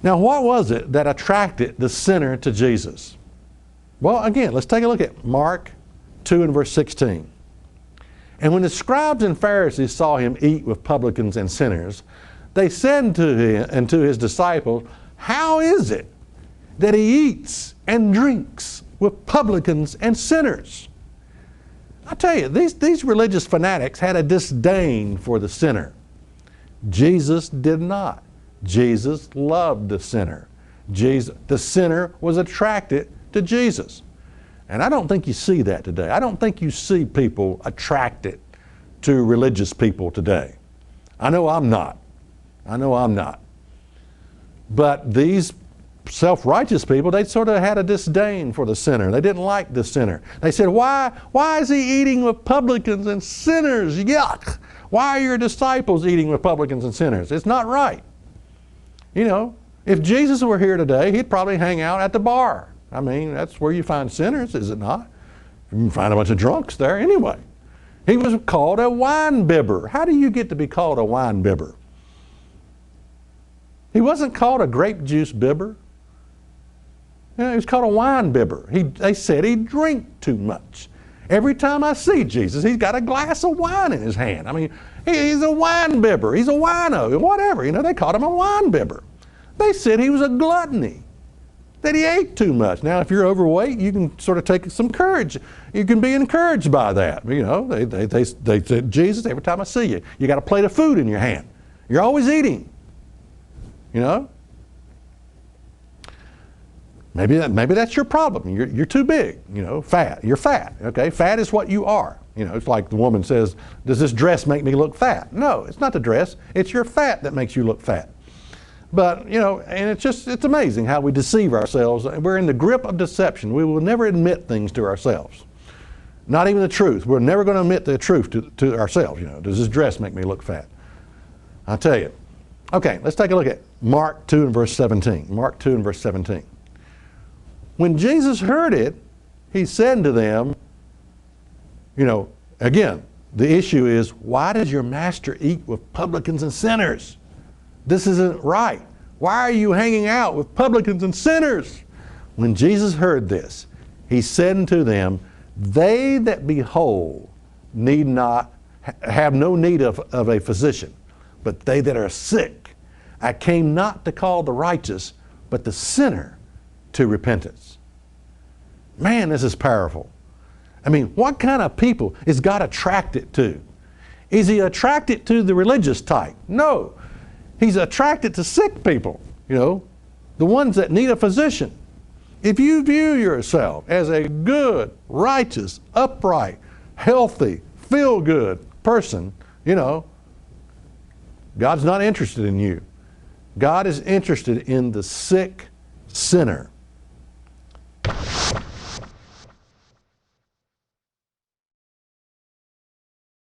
Now, what was it that attracted the sinner to Jesus? Well, again, let's take a look at Mark 2 and verse 16. And when the scribes and Pharisees saw him eat with publicans and sinners, they said to him and to his disciples, "How is it that he eats and drinks with publicans and sinners?" I tell you, these religious fanatics had a disdain for the sinner. Jesus did not. Jesus loved the sinner. The sinner was attracted to Jesus. And I don't think you see that today. I don't think you see people attracted to religious people today. I know I'm not. I know I'm not. But these self-righteous people, they sort of had a disdain for the sinner. They didn't like the sinner. They said, why is he eating with publicans and sinners? Yuck! Why are your disciples eating with publicans and sinners? It's not right. You know, if Jesus were here today, he'd probably hang out at the bar. I mean, that's where you find sinners, is it not? You can find a bunch of drunks there anyway. He was called a wine bibber. How do you get to be called a wine bibber? He wasn't called a grape juice bibber. You know, he was called a wine bibber. They said he drank too much. Every time I see Jesus, he's got a glass of wine in his hand. I mean, he's a wine bibber. He's a wino, whatever. You know, they called him a wine bibber. They said he was a gluttony, that he ate too much. Now, if you're overweight, you can sort of take some courage. You can be encouraged by that. You know, they said, Jesus, every time I see you, you got a plate of food in your hand. You're always eating. You know? Maybe that's your problem. You're too big, you know, fat. You're fat, okay? Fat is what you are. You know, it's like the woman says, does this dress make me look fat? No, it's not the dress. It's your fat that makes you look fat. But, you know, and it's amazing how we deceive ourselves. We're in the grip of deception. We will never admit things to ourselves. Not even the truth. We're never going to admit the truth to ourselves. You know, does this dress make me look fat? I'll tell you. Okay, let's take a look at Mark 2 and verse 17. Mark 2 and verse 17. When Jesus heard it, he said to them, you know, again, the issue is, why does your master eat with publicans and sinners? This isn't right. Why are you hanging out with publicans and sinners? When Jesus heard this, he said unto them, they that be whole need not have no need of a physician, but they that are sick. I came not to call the righteous, but the sinner to repentance. Man, this is powerful. I mean, what kind of people is God attracted to? Is he attracted to the religious type? No. He's attracted to sick people, you know, the ones that need a physician. If you view yourself as a good, righteous, upright, healthy, feel-good person, you know, God's not interested in you. God is interested in the sick sinner.